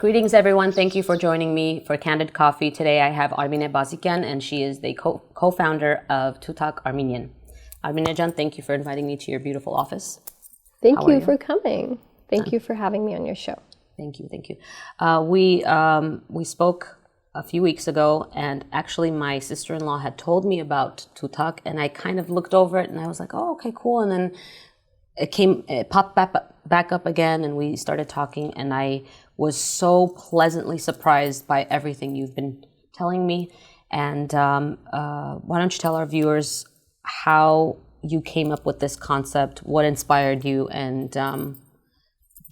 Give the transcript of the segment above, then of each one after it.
Greetings, everyone. Thank you for joining me for Candid Coffee. Today I have Armine Bazikyan, and she is the co-founder of Totalk Armenian. Armine-jan, thank you for inviting me to your beautiful office. Thank you for coming. Thank you for having me on your show. Thank you. We spoke a few weeks ago, and actually my sister-in-law had told me about Totalk, and I kind of looked over it, and I was like, oh, okay, cool. And then it popped back up again, and we started talking, and I was so pleasantly surprised by everything you've been telling me. And why don't you tell our viewers how you came up with this concept, what inspired you, and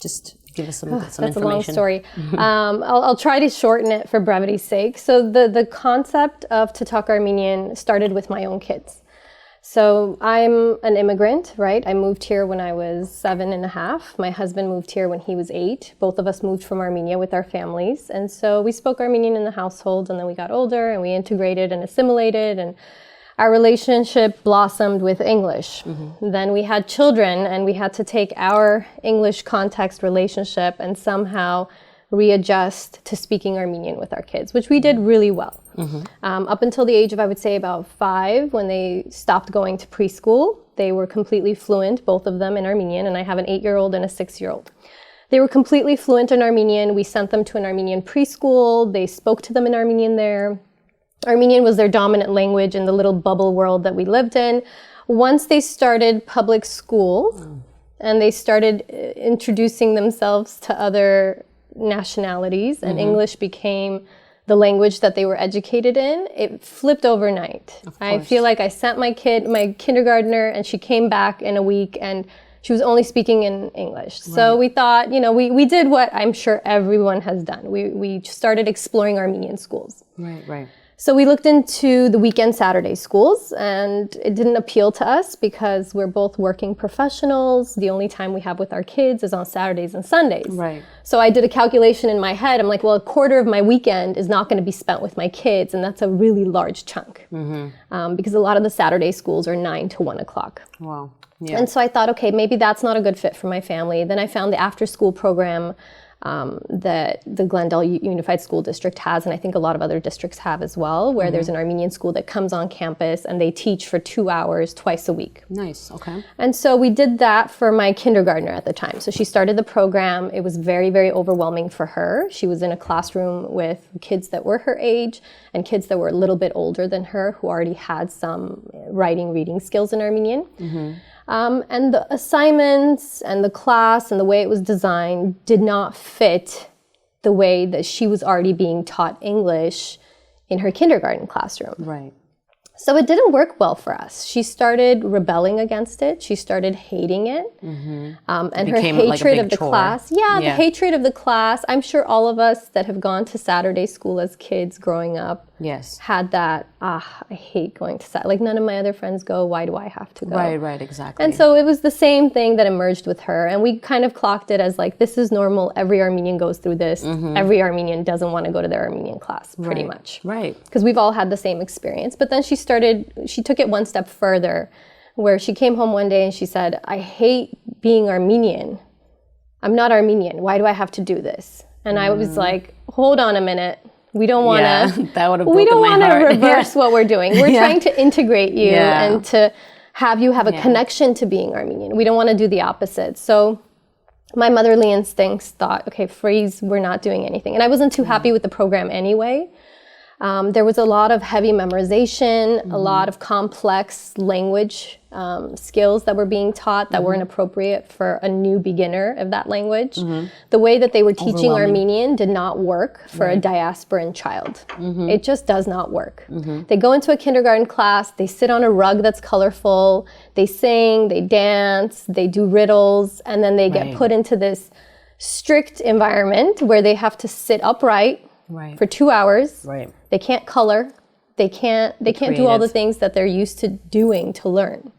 just give us some information. That's a long story. I'll try to shorten it for brevity's sake. So the concept of Totalk Armenian started with my own kids. So I'm an immigrant, right? I moved here when I was 7.5. My husband moved here when he was 8. Both of us moved from Armenia with our families. And so we spoke Armenian in the household, and then we got older and we integrated and assimilated, and our relationship blossomed with English. Mm-hmm. Then we had children, and we had to take our English context relationship and somehow readjust to speaking Armenian with our kids, which we did really well. Mm-hmm. Up until the age of, I would say, about 5, when they stopped going to preschool, they were completely fluent, both of them, in Armenian, and I have an 8-year-old and a 6-year-old. They were completely fluent in Armenian. We sent them to an Armenian preschool. They spoke to them in Armenian there. Armenian was their dominant language in the little bubble world that we lived in. Once they started public school and they started introducing themselves to other nationalities, and English became the language that they were educated in, it flipped overnight. I feel like I sent my kindergartner, and she came back in a week and she was only speaking in English. Right. So we thought, we did what I'm sure everyone has done. We started exploring Armenian schools. Right. So we looked into the weekend Saturday schools, and it didn't appeal to us because we're both working professionals. The only time we have with our kids is on Saturdays and Sundays. Right. So I did a calculation in my head. I'm like, well, a quarter of my weekend is not going to be spent with my kids, and that's a really large chunk. Mm-hmm. Because a lot of the Saturday schools are 9 to 1 o'clock. Wow. Yeah. And so I thought, okay, maybe that's not a good fit for my family. Then I found the after-school program that the Glendale Unified School District has, and I think a lot of other districts have as well, where there's an Armenian school that comes on campus and they teach for 2 hours twice a week. Nice, okay. And so we did that for my kindergartner at the time. So she started the program. It was very, very overwhelming for her. She was in a classroom with kids that were her age and kids that were a little bit older than her who already had some reading skills in Armenian. Mm-hmm. And the assignments and the class and the way it was designed did not fit the way that she was already being taught English in her kindergarten classroom. Right. So it didn't work well for us. She started rebelling against it. She started hating it. Mm-hmm. And her hatred of the class. Yeah, the hatred of the class. I'm sure all of us that have gone to Saturday school as kids growing up had that, I hate going to Saturday. Like, none of my other friends go. Why do I have to go? Right, exactly. And so it was the same thing that emerged with her. And we kind of clocked it as like, this is normal. Every Armenian goes through this. Mm-hmm. Every Armenian doesn't want to go to their Armenian class, pretty much. Right. Because we've all had the same experience. But then she took it one step further, where she came home one day and she said, I hate being Armenian. I'm not Armenian. Why do I have to do this? And I was like, hold on a minute. We don't want to. That would have broken my heart. We don't want to reverse what we're doing. We're trying to integrate you and to have you have a connection to being Armenian. We don't want to do the opposite. So my motherly instincts thought, okay, freeze, we're not doing anything. And I wasn't too happy with the program anyway. There was a lot of heavy memorization, a lot of complex language skills that were being taught that weren't appropriate for a new beginner of that language. The way that they were teaching Armenian did not work for a diasporan child. It just does not work. They go into a kindergarten class, they sit on a rug that's colorful, they sing, they dance, they do riddles, and then they get put into this strict environment where they have to sit upright for 2 hours. They can't color. They can't do all the things that they're used to doing to learn.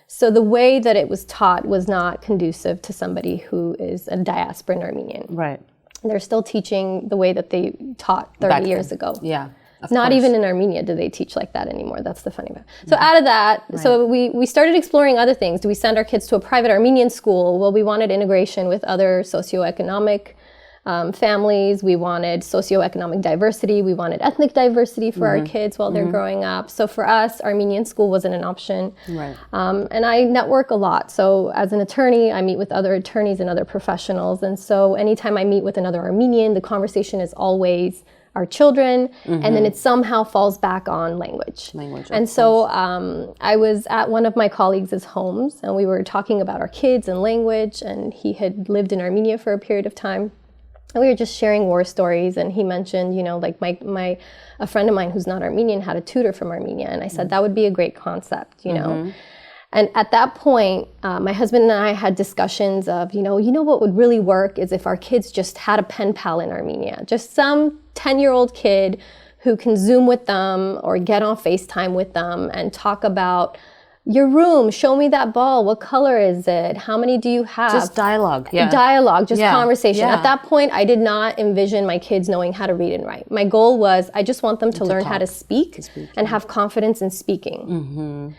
So the way that it was taught was not conducive to somebody who is a diasporan Armenian. They're still teaching the way that they taught 30 years ago. Not even in Armenia do they teach like that anymore. That's the funny part. So out of that, so we started exploring other things. Do we send our kids to a private Armenian school? Well, we wanted integration with other socioeconomic families. We wanted socioeconomic diversity. We wanted ethnic diversity for our kids while they're growing up. So for us, Armenian school wasn't an option. Right. And I network a lot. So as an attorney, I meet with other attorneys and other professionals. And so anytime I meet with another Armenian, the conversation is always our children, and then it somehow falls back on language. And so I was at one of my colleagues' homes, and we were talking about our kids and language, and he had lived in Armenia for a period of time. And we were just sharing war stories, and he mentioned, you know, like a friend of mine who's not Armenian had a tutor from Armenia, and I said that would be a great concept, you know. And at that point, my husband and I had discussions of, you know what would really work is if our kids just had a pen pal in Armenia, just some 10-year-old kid who can Zoom with them or get on FaceTime with them and talk about your room, show me that ball, what color is it, how many do you have? Just dialogue. Dialogue, just conversation. At that point, I did not envision my kids knowing how to read and write. My goal was I just want them to learn how to speak and have confidence in speaking.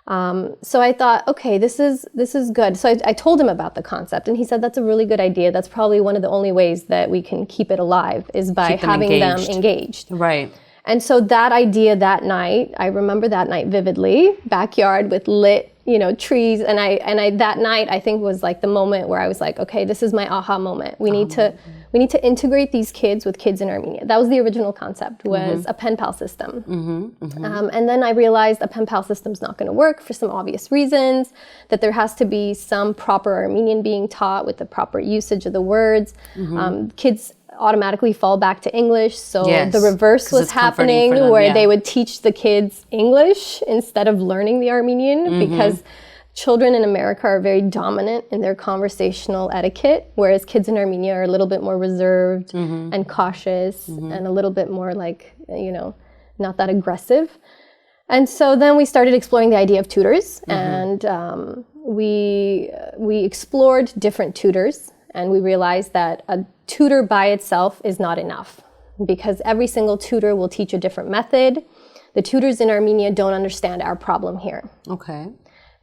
So I thought, okay, this is good. So I told him about the concept, and he said, that's a really good idea. That's probably one of the only ways that we can keep it alive is by having them engaged. Right. And so that idea that night, I remember that night vividly, backyard with lit, you know, trees. And I that night, I think was like the moment where I was like, okay, this is my aha moment. We need to integrate these kids with kids in Armenia. That was the original concept, was a pen pal system. And then I realized a pen pal system's not going to work for some obvious reasons, that there has to be some proper Armenian being taught with the proper usage of the words. Kids automatically fall back to English. So the reverse was happening where they would teach the kids English instead of learning the Armenian because children in America are very dominant in their conversational etiquette, whereas kids in Armenia are a little bit more reserved and cautious and a little bit more like, you know, not that aggressive. And so then we started exploring the idea of tutors, and we explored different tutors, and we realized that a tutor by itself is not enough because every single tutor will teach a different method. The tutors in Armenia don't understand our problem here. Okay.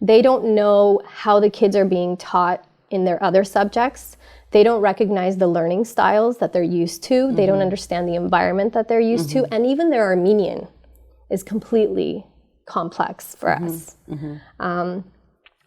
They don't know how the kids are being taught in their other subjects. They don't recognize the learning styles that they're used to. They don't understand the environment that they're used to. And even their Armenian is completely complex for us.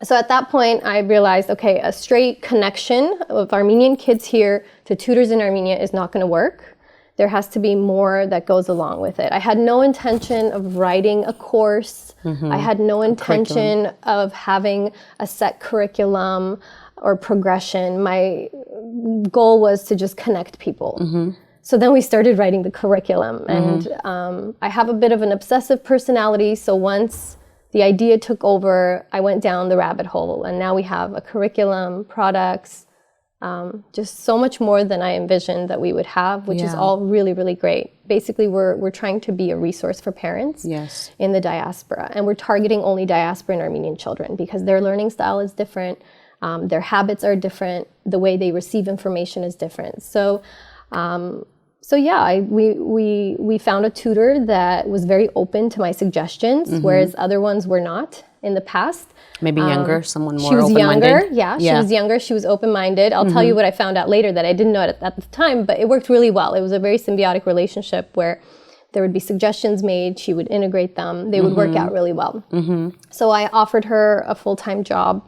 So at that point, I realized, okay, a straight connection of Armenian kids here to tutors in Armenia is not going to work. There has to be more that goes along with it. I had no intention of writing a course. I had no intention of having a set curriculum or progression. My goal was to just connect people. So then we started writing the curriculum. And I have a bit of an obsessive personality, so once the idea took over, I went down the rabbit hole, and now we have a curriculum, products, just so much more than I envisioned that we would have, which is all really, really great. Basically, we're trying to be a resource for parents in the diaspora, and we're targeting only diaspora and Armenian children because their learning style is different, their habits are different, the way they receive information is different. So we found a tutor that was very open to my suggestions, whereas other ones were not in the past. Maybe younger, someone more open-minded. She was younger, she was younger, she was open-minded. I'll tell you what I found out later that I didn't know at the time, but it worked really well. It was a very symbiotic relationship where there would be suggestions made, she would integrate them, they would work out really well. So I offered her a full-time job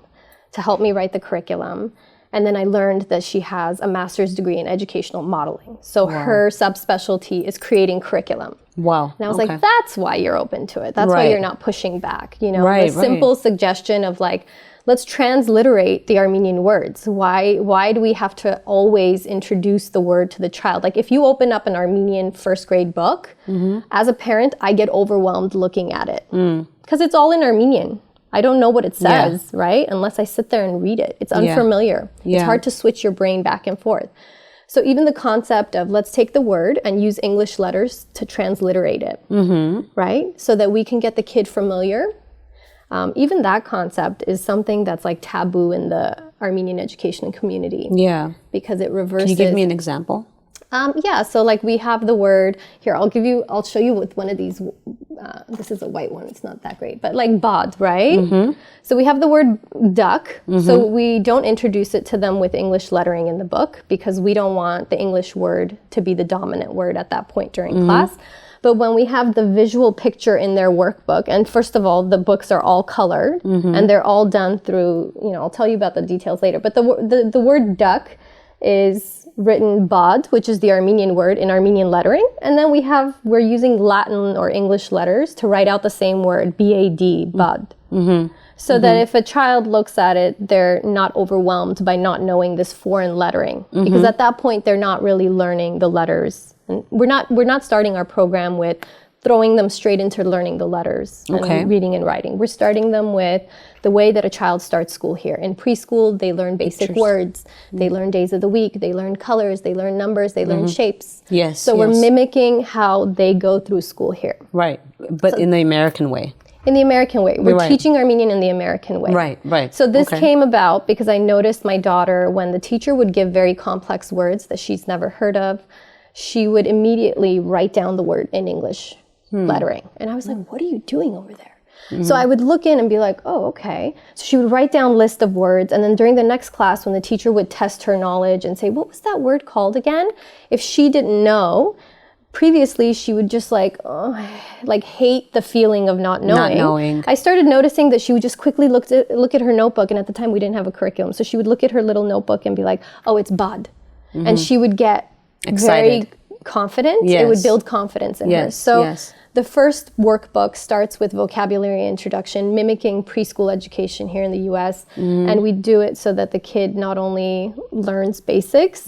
to help me write the curriculum. And then I learned that she has a master's degree in educational modeling. So her subspecialty is creating curriculum. Wow. And I was like, that's why you're open to it. That's why you're not pushing back. You know, the simple suggestion of like, let's transliterate the Armenian words. Why do we have to always introduce the word to the child? Like if you open up an Armenian first grade book, as a parent, I get overwhelmed looking at it because it's all in Armenian. I don't know what it says, right? Unless I sit there and read it. It's unfamiliar. It's hard to switch your brain back and forth. So even the concept of let's take the word and use English letters to transliterate it, right? So that we can get the kid familiar. Even that concept is something that's like taboo in the Armenian education community. Yeah. Because it reverses. Can you give me an example? Yeah, so like we have the word here. I'll show you with one of these. This is a white one. It's not that great, but like bod, right? So we have the word duck. So we don't introduce it to them with English lettering in the book because we don't want the English word to be the dominant word at that point during class. But when we have the visual picture in their workbook, and first of all, the books are all colored and they're all done through, I'll tell you about the details later. But the word duck is written bod, which is the Armenian word in Armenian lettering. And then we're using Latin or English letters to write out the same word, B-A-D, bod. So that if a child looks at it, they're not overwhelmed by not knowing this foreign lettering. Because at that point, they're not really learning the letters. And we're not starting our program with throwing them straight into learning the letters and reading and writing. We're starting them with the way that a child starts school here. In preschool, they learn basic words. They learn days of the week. They learn colors. They learn numbers. They learn shapes. So we're mimicking how they go through school here. Right, but in the American way. In the American way. We're teaching Armenian in the American way. Right. So this came about because I noticed my daughter, when the teacher would give very complex words that she's never heard of, she would immediately write down the word in English lettering. And I was like, what are you doing over there? So I would look in and be like, oh, okay. So she would write down list of words. And then during the next class, when the teacher would test her knowledge and say, what was that word called again? If she didn't know, previously she would just hate the feeling of not knowing. I started noticing that she would just quickly look at her notebook. And at the time we didn't have a curriculum. So she would look at her little notebook and be like, oh, it's bod. And she would get excited. Very confident. It would build confidence in her. So the first workbook starts with vocabulary introduction, mimicking preschool education here in the US. And we do it so that the kid not only learns basics,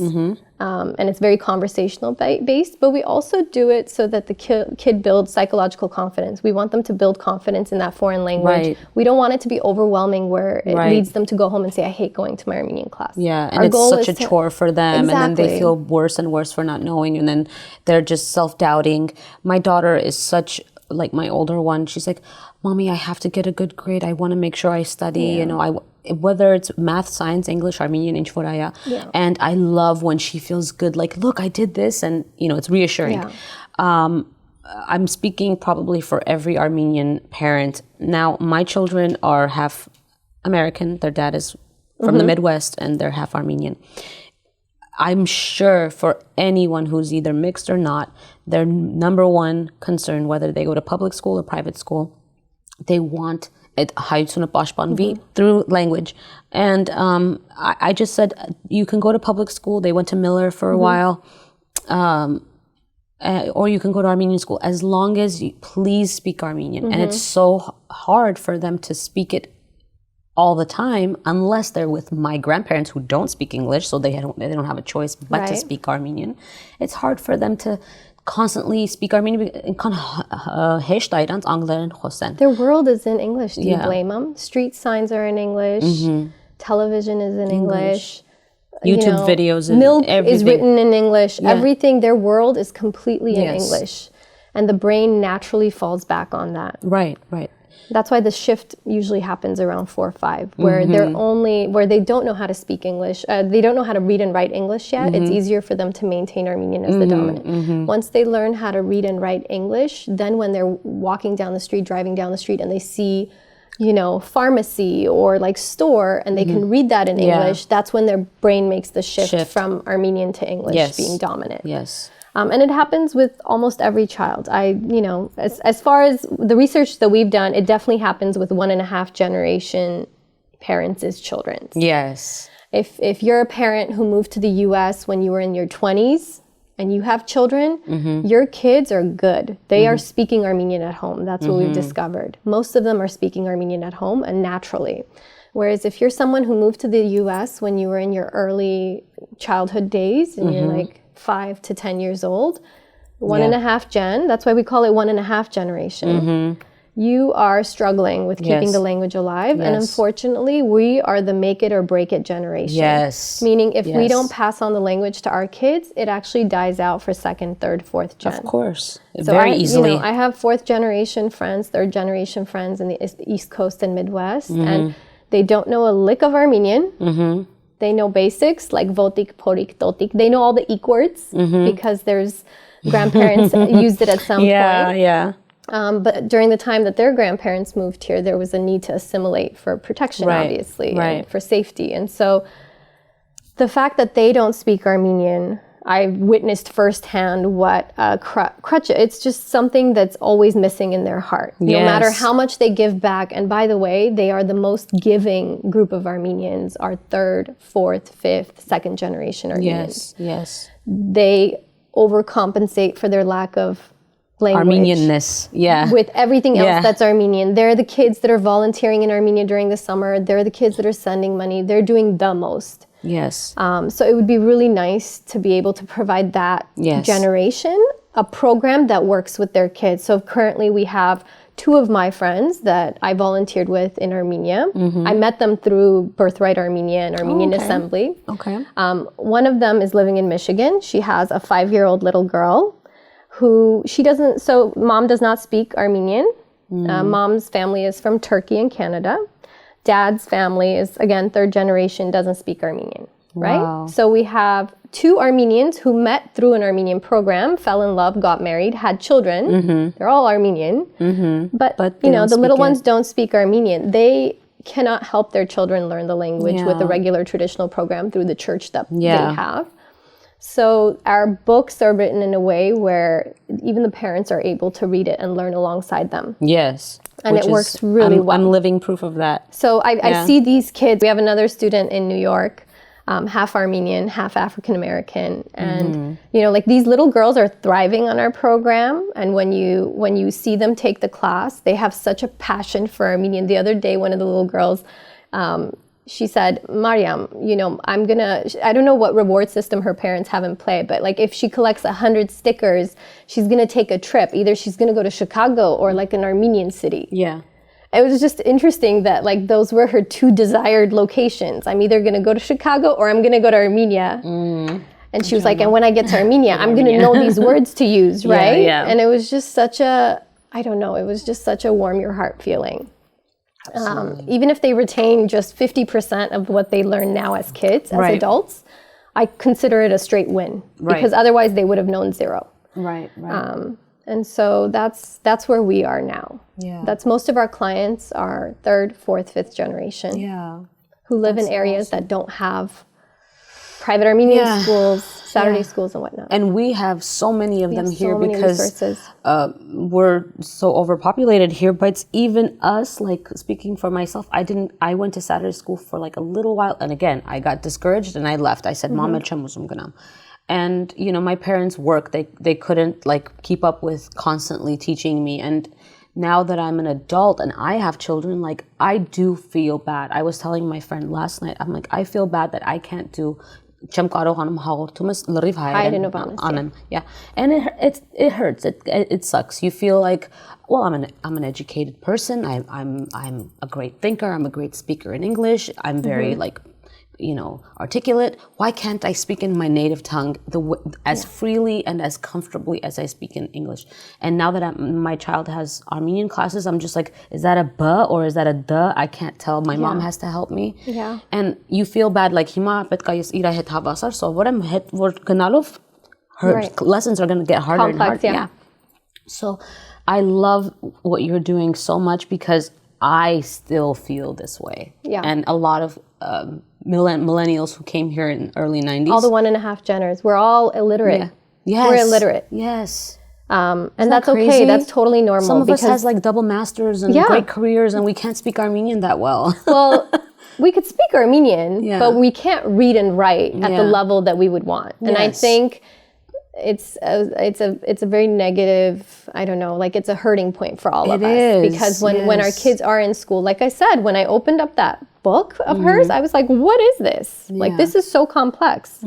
and it's very conversational based, but we also do it so that the kid builds psychological confidence. We want them to build confidence in that foreign language. We don't want it to be overwhelming where it leads them to go home and say, I hate going to my Armenian class. And it's such a chore for them. And then they feel worse and worse for not knowing. And then they're just self-doubting. My daughter is such, like my older one, she's like, Mommy, I have to get a good grade. I want to make sure I study, whether it's math, science, English, Armenian, and I love when she feels good, like, look, I did this, and it's reassuring. I'm speaking probably for every Armenian parent. Now, my children are half American. Their dad is from the Midwest, and they're half Armenian. I'm sure for anyone who's either mixed or not, their number one concern, whether they go to public school or private school, they want it through language. And I just said, you can go to public school. They went to Miller for a while. Or you can go to Armenian school, as long as you please speak Armenian. And it's so hard for them to speak it all the time, unless they're with my grandparents who don't speak English, so they don't have a choice but to speak Armenian. It's hard for them to constantly speak Armenian. Their world is in English. Do you blame them? Street signs are in English. Television is in English. YouTube videos. Milk is written in English. Everything, their world is completely in English. And the brain naturally falls back on that. Right. That's why the shift usually happens around 4 or 5, where where they don't know how to speak English. They don't know how to read and write English yet. It's easier for them to maintain Armenian as the dominant. Once they learn how to read and write English, then when they're walking down the street, driving down the street, and they see, pharmacy or like store, and they can read that in English, that's when their brain makes the shift from Armenian to English being dominant. And it happens with almost every child. As far as the research that we've done, it definitely happens with 1.5 generation parents' children. If you're a parent who moved to the US when you were in your 20s and you have children, your kids are good. They are speaking Armenian at home. That's what we've discovered. Most of them are speaking Armenian at home and naturally. Whereas if you're someone who moved to the US when you were in your early childhood days and you're like 5 to 10 years old, 1.5 gen, that's why we call it 1.5 generation. You are struggling with keeping the language alive. And unfortunately, we are the make it or break it generation. Meaning if we don't pass on the language to our kids, it actually dies out for 2nd, 3rd, 4th gen. Of course. So very easily. I have 4th generation friends, 3rd generation friends in the East Coast and Midwest, and they don't know a lick of Armenian. They know basics like votik, porik, totik. They know all the eek words because there's grandparents used it at some point. Yeah. But during the time that their grandparents moved here, there was a need to assimilate for protection, obviously, and for safety. And so the fact that they don't speak Armenian, I witnessed firsthand what crutch. It's just something that's always missing in their heart, no matter how much they give back. And by the way, they are the most giving group of Armenians, our third, fourth, fifth, second generation Armenians. Yes. They overcompensate for their lack of language. Armenianness, with everything else that's Armenian. They're the kids that are volunteering in Armenia during the summer. They're the kids that are sending money. They're doing the most. Yes. So it would be really nice to be able to provide that generation a program that works with their kids. So currently we have 2 of my friends that I volunteered with in Armenia. I met them through Birthright Armenia and Armenian Assembly. One of them is living in Michigan. She has a 5-year-old little girl who mom does not speak Armenian. Mom's family is from Turkey and Canada. Dad's family is, again, 3rd generation, doesn't speak Armenian, right? Wow. So we have 2 Armenians who met through an Armenian program, fell in love, got married, had children. They're all Armenian. But you know, the little ones don't speak Armenian. They cannot help their children learn the language with the regular traditional program through the church that they have. So our books are written in a way where even the parents are able to read it and learn alongside them. Yes. And it works really well. I'm living proof of that. So I see these kids. We have another student in New York, half Armenian, half African American. And, you know, like these little girls are thriving on our program. And when you see them take the class, they have such a passion for Armenian. The other day, one of the little girls, she said, Mariam, you know, I don't know what reward system her parents have in play, but like if she collects 100 stickers, she's going to take a trip. Either she's going to go to Chicago or like an Armenian city. Yeah. It was just interesting that like those were her 2 desired locations. I'm either going to go to Chicago or I'm going to go to Armenia. And she was like, and when I get to Armenia, I'm going to know these words to use, right? And it was just such a warm your heart feeling. Even if they retain just 50% of what they learn now as kids, as adults, I consider it a straight win because otherwise they would have known 0. And so that's where we are now. That's most of our clients are 3rd, 4th, 5th generation who live in areas that don't have private Armenian schools, Saturday schools and whatnot. And we have so many of them here because we're so overpopulated here, but it's even us, like speaking for myself, I went to Saturday school for like a little while. And again, I got discouraged and I left. I said, Mama, and you know, my parents work, they couldn't like keep up with constantly teaching me. And now that I'm an adult and I have children, like I do feel bad. I was telling my friend last night, I'm like, I feel bad that I can't do and it hurts. It sucks. You feel like, well, I'm an educated person. I'm a great thinker. I'm a great speaker in English. I'm very like, you know, articulate. Why can't I speak in my native tongue as freely and as comfortably as I speak in English? And now that my child has Armenian classes, I'm just like, is that a b or is that a d? I can't tell. My mom has to help me. And you feel bad, like so her lessons are going to get harder and harder. So I love what you're doing so much because I still feel this way. And a lot of millennials who came here in early 90s. All the 1.5 Jenners. We're all illiterate. We're illiterate. And that's okay. Crazy? That's totally normal. Some of us has like double masters and great careers and we can't speak Armenian that well. Well, we could speak Armenian, but we can't read and write at the level that we would want. And I think it's a very negative, I don't know, like it's a hurting point for all of us. Because when our kids are in school, like I said, when I opened up that book of hers, I was like, what is this? Like, this is so complex.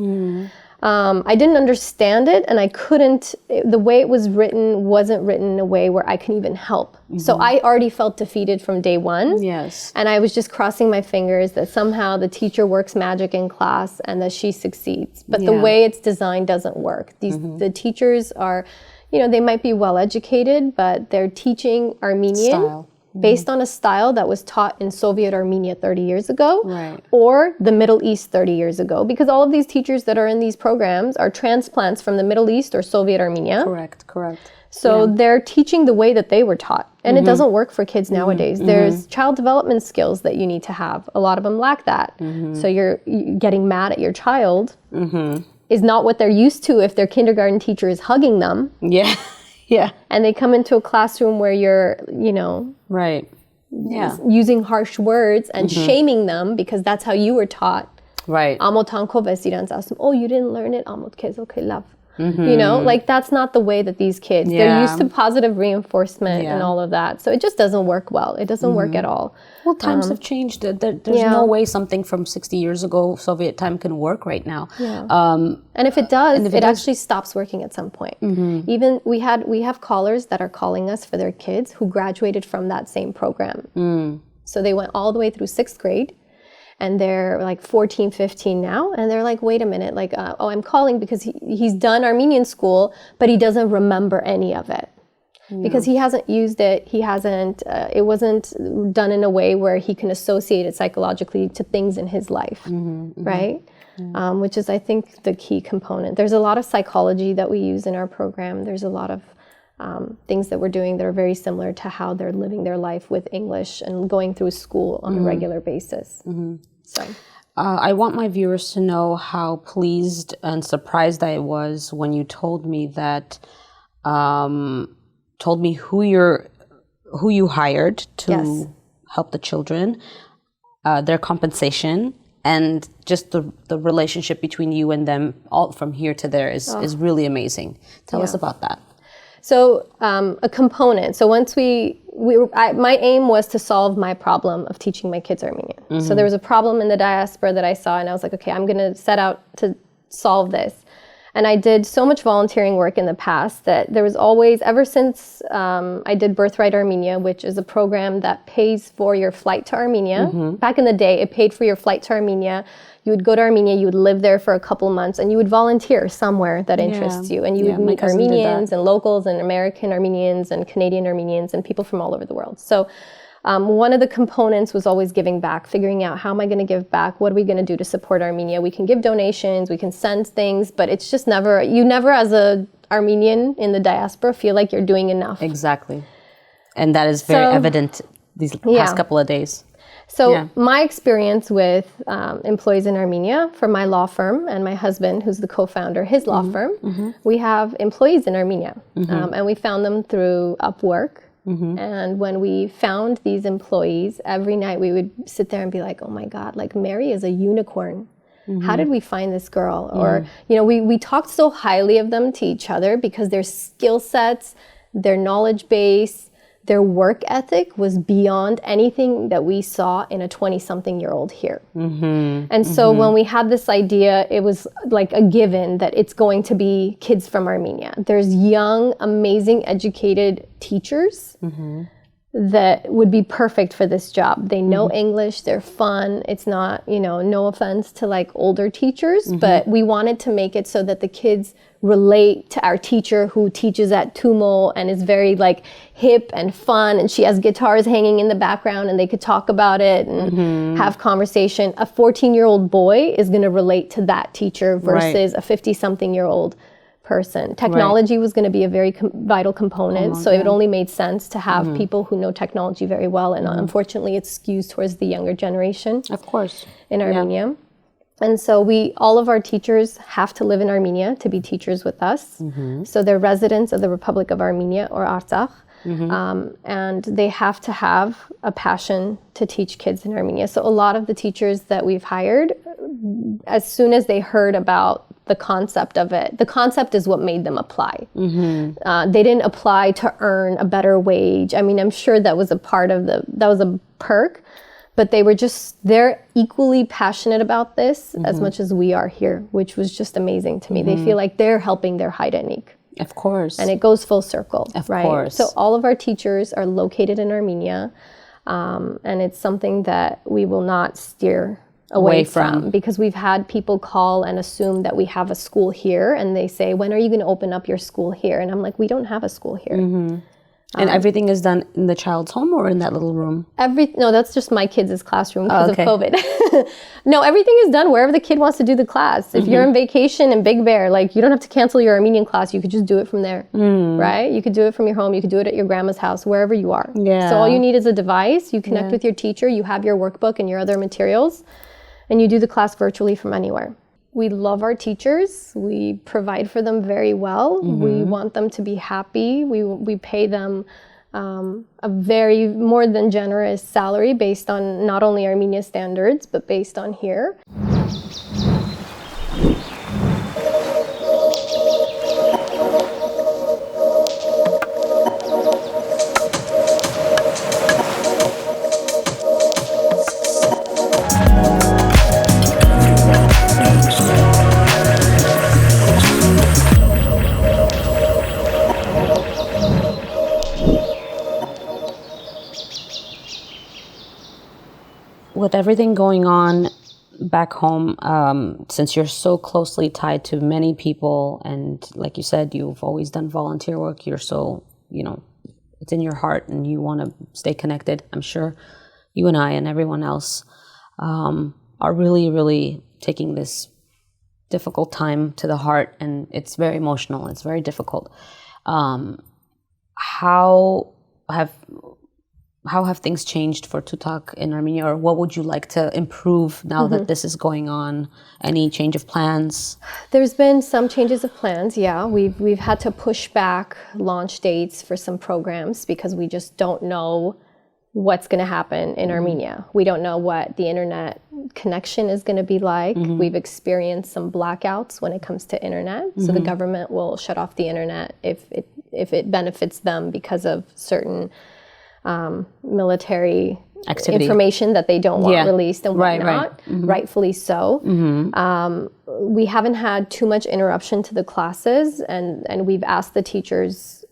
I didn't understand it, and I couldn't, the way it was written wasn't written in a way where I can even help. So I already felt defeated from day one. And I was just crossing my fingers that somehow the teacher works magic in class and that she succeeds. But the way it's designed doesn't work. The teachers are, you know, they might be well educated, but they're teaching Armenian based on a style that was taught in Soviet Armenia 30 years ago, Right. or the Middle East 30 years ago, because all of these teachers that are in these programs are transplants from the Middle East or Soviet Armenia. Correct. So they're teaching the way that they were taught, and it doesn't work for kids nowadays. There's child development skills that you need to have. A lot of them lack that. So you're getting mad at your child is not what they're used to if their kindergarten teacher is hugging them. Yeah. Yeah. And they come into a classroom where you're, Right. Yeah. using harsh words and shaming them because that's how you were taught. Right. Oh, you didn't learn it. Okay, love. Like that's not the way that these kids, they're used to positive reinforcement and all of that. So it just doesn't work well. It doesn't work at all. Well, times have changed. There's no way something from 60 years ago, Soviet time, can work right now. Yeah. And if it does, it actually stops working at some point. Even we have callers that are calling us for their kids who graduated from that same program. So they went all the way through 6th grade. And they're like 14, 15 now. And they're like, wait a minute, like, I'm calling because he's done Armenian school, but he doesn't remember any of it. Because he hasn't used it. He hasn't, it wasn't done in a way where he can associate it psychologically to things in his life, right? Which is, I think, the key component. There's a lot of psychology that we use in our program. There's a lot of things that we're doing that are very similar to how they're living their life with English and going through school on a regular basis. So, I want my viewers to know how pleased and surprised I was when you told me that, told me who you hired to help the children, their compensation, and just the relationship between you and them, all from here to there, is really amazing. Tell us about that. So a component. So once my aim was to solve my problem of teaching my kids Armenian. So there was a problem in the diaspora that I saw, and I was like, okay, I'm going to set out to solve this. And I did so much volunteering work in the past that there was always, ever since I did Birthright Armenia, which is a program that pays for your flight to Armenia. Back in the day, it paid for your flight to Armenia. You would go to Armenia, you would live there for a couple months, and you would volunteer somewhere that interests you. And you would meet Armenians and locals and American Armenians and Canadian Armenians and people from all over the world. So one of the components was always giving back, figuring out how am I going to give back? What are we going to do to support Armenia? We can give donations, we can send things, but it's just you never as a Armenian in the diaspora feel like you're doing enough. Exactly. And that is very evident these past couple of days. So my experience with employees in Armenia for my law firm and my husband, who's the co-founder, his law firm, we have employees in Armenia. And we found them through Upwork. And when we found these employees, every night we would sit there and be like, oh my God, like Mary is a unicorn. How did we find this girl? Or, we talked so highly of them to each other because their skill sets, their knowledge base, their work ethic was beyond anything that we saw in a 20-something-year-old here. And so when we had this idea, it was like a given that it's going to be kids from Armenia. There's young, amazing, educated teachers that would be perfect for this job. They know English, they're fun. It's not, no offense to like older teachers, but we wanted to make it so that the kids relate to our teacher who teaches at Tumo and is very like hip and fun, and she has guitars hanging in the background and they could talk about it and have conversation. A 14-year-old boy is going to relate to that teacher versus a 50-something-year-old person. Technology was going to be a very vital component, so it only made sense to have people who know technology very well, and unfortunately it skews towards the younger generation. Of course. In Armenia. And so all of our teachers have to live in Armenia to be teachers with us. So they're residents of the Republic of Armenia or Artsakh. And they have to have a passion to teach kids in Armenia. So a lot of the teachers that we've hired, as soon as they heard about the concept of it, the concept is what made them apply. They didn't apply to earn a better wage. I mean, I'm sure that was a part of that was a perk, but they're equally passionate about this as much as we are here, which was just amazing to me. They feel like they're helping their Haidanic. Of course. And it goes full circle, right? Of course. So all of our teachers are located in Armenia, and it's something that we will not steer away from, because we've had people call and assume that we have a school here, and they say, when are you going to open up your school here? And I'm like, we don't have a school here. And everything is done in the child's home or in that little room? No, that's just my kids' classroom because of COVID. No, everything is done wherever the kid wants to do the class. If you're on vacation in Big Bear, like you don't have to cancel your Armenian class. You could just do it from there, right? You could do it from your home. You could do it at your grandma's house, wherever you are. Yeah. So all you need is a device. You connect with your teacher. You have your workbook and your other materials, and you do the class virtually from anywhere. We love our teachers. We provide for them very well. We want them to be happy. We pay them a very more than generous salary based on not only Armenia standards, but based on here. With everything going on back home, since you're so closely tied to many people, and like you said, you've always done volunteer work, you're so, it's in your heart and you want to stay connected. I'm sure you and I and everyone else are really, really taking this difficult time to the heart, and it's very emotional. It's very difficult. How have things changed for Totalk in Armenia, or what would you like to improve now that this is going on? Any change of plans? There's been some changes of plans, yeah. We've had to push back launch dates for some programs because we just don't know what's going to happen in Armenia. We don't know what the internet connection is going to be like. We've experienced some blackouts when it comes to internet. So the government will shut off the internet if it benefits them because of certain military activity, information that they don't want released and whatnot, rightfully so. We haven't had too much interruption to the classes, and we've asked the teachers,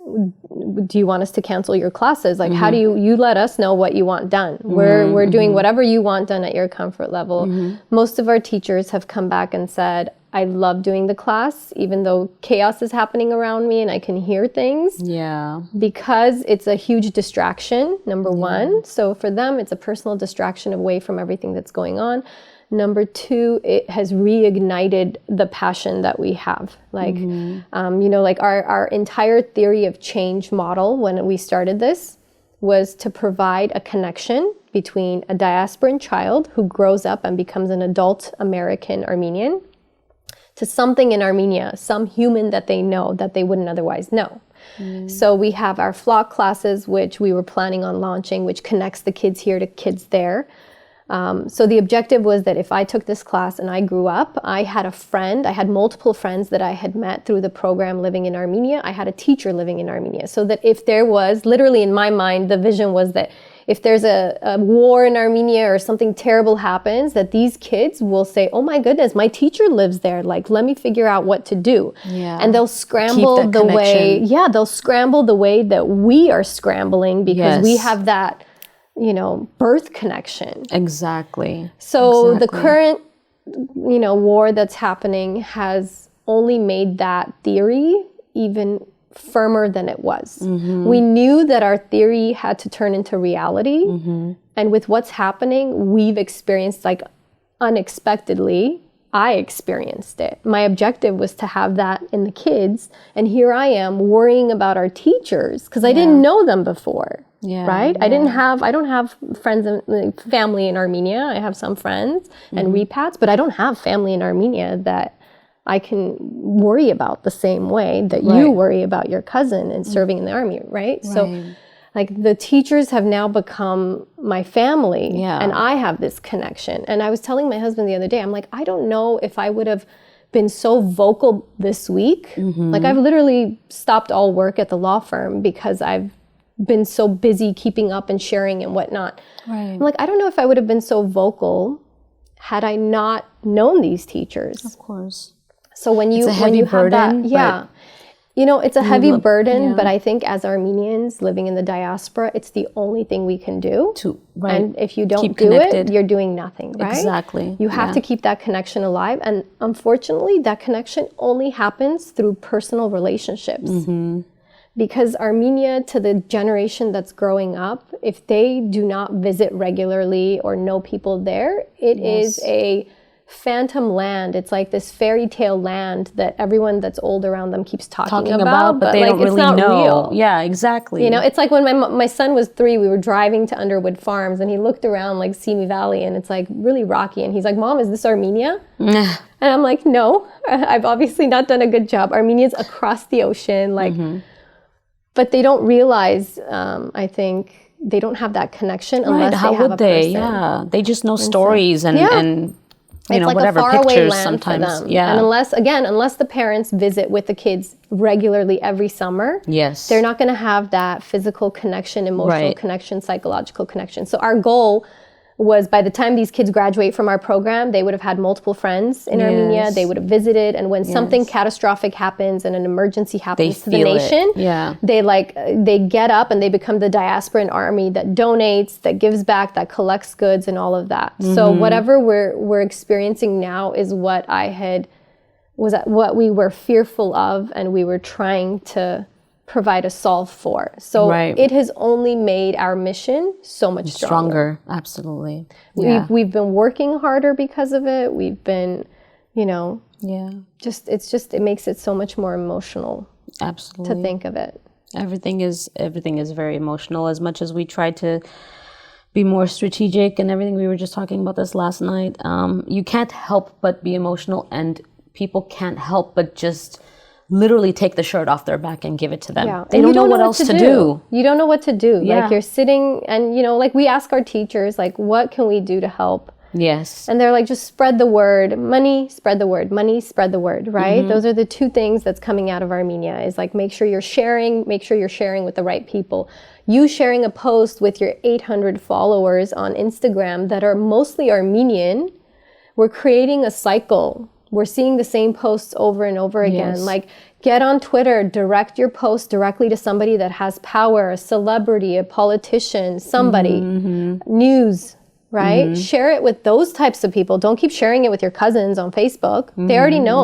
do you want us to cancel your classes? Like, how do you let us know what you want done? We're doing whatever you want done at your comfort level. Most of our teachers have come back and said, I love doing the class, even though chaos is happening around me and I can hear things. Yeah. Because it's a huge distraction, number one. So for them, it's a personal distraction away from everything that's going on. Number two, it has reignited the passion that we have. Like, like our entire theory of change model when we started this was to provide a connection between a diasporan child who grows up and becomes an adult American Armenian to something in Armenia, some human that they know that they wouldn't otherwise know. So we have our flock classes, which we were planning on launching, which connects the kids here to kids there. So the objective was that if I took this class and I grew up, I had multiple friends that I had met through the program living in Armenia. I had a teacher living in Armenia. So that if there was, literally in my mind, the vision was that if there's a war in Armenia or something terrible happens, that these kids will say, oh my goodness, my teacher lives there. Like, let me figure out what to do. Yeah. And they'll scramble the way, they'll scramble the way that we are scrambling because we have that, birth connection. Exactly. So the current, war that's happening has only made that theory even firmer than it was. We knew that our theory had to turn into reality. And with what's happening, we've experienced, like, unexpectedly, I experienced it. My objective was to have that in the kids. And here I am worrying about our teachers because I didn't know them before. Right? I don't have friends and family in Armenia. I have some friends and repats, but I don't have family in Armenia that I can worry about the same way that you worry about your cousin and serving in the army, right? So like the teachers have now become my family and I have this connection. And I was telling my husband the other day, I'm like, I don't know if I would have been so vocal this week. Like I've literally stopped all work at the law firm because I've been so busy keeping up and sharing and whatnot. I'm like, I don't know if I would have been so vocal had I not known these teachers. Of course. So when you have that, it's a heavy burden, but I think as Armenians living in the diaspora, it's the only thing we can do. And if you don't do it, you're doing nothing, right? Exactly. You have to keep that connection alive. And unfortunately, that connection only happens through personal relationships. Because Armenia, to the generation that's growing up, if they do not visit regularly or know people there, it is a phantom land. It's like this fairy tale land that everyone that's old around them keeps talking about, but they like, don't really it's not know. Real. Yeah, exactly. You know, it's like when my son was 3, we were driving to Underwood Farms, and he looked around like Simi Valley, and it's like really rocky, and he's like, "Mom, is this Armenia?" And I'm like, "No, I've obviously not done a good job. Armenia's across the ocean, like." But they don't realize, I think, they don't have that connection unless they have a person. Yeah, they just know stories and you know, like whatever a faraway pictures land sometimes. for them. Yeah. And unless the parents visit with the kids regularly every summer, they're not going to have that physical connection, emotional connection, psychological connection. So our goal was, by the time these kids graduate from our program, they would have had multiple friends in Armenia. They would have visited, and when something catastrophic happens and an emergency happens to the nation, they get up and they become the diaspora army that donates, that gives back, that collects goods, and all of that. So whatever we're experiencing now is what we were fearful of, and we were trying to provide a solve for. So it has only made our mission so much stronger. Absolutely. We've been working harder because of it. We've been, you know, it makes it so much more emotional. Absolutely. To think of it. Everything is very emotional. As much as we try to be more strategic and everything, we were just talking about this last night. You can't help but be emotional, and people can't help but just literally take the shirt off their back and give it to them. Yeah. They don't know what else to do. You don't know what to do. Yeah. Like, you're sitting and, you know, like, we ask our teachers, like, what can we do to help? Yes. And they're like, just spread the word. Money, spread the word. Money, spread the word, right? Those are the 2 things that's coming out of Armenia, is like, make sure you're sharing with the right people. You sharing a post with your 800 followers on Instagram that are mostly Armenian, we're creating a cycle. We're seeing the same posts over and over again. Like, get on Twitter, direct your post directly to somebody that has power, a celebrity, a politician, somebody, news, right? Share it with those types of people. Don't keep sharing it with your cousins on Facebook. They already know.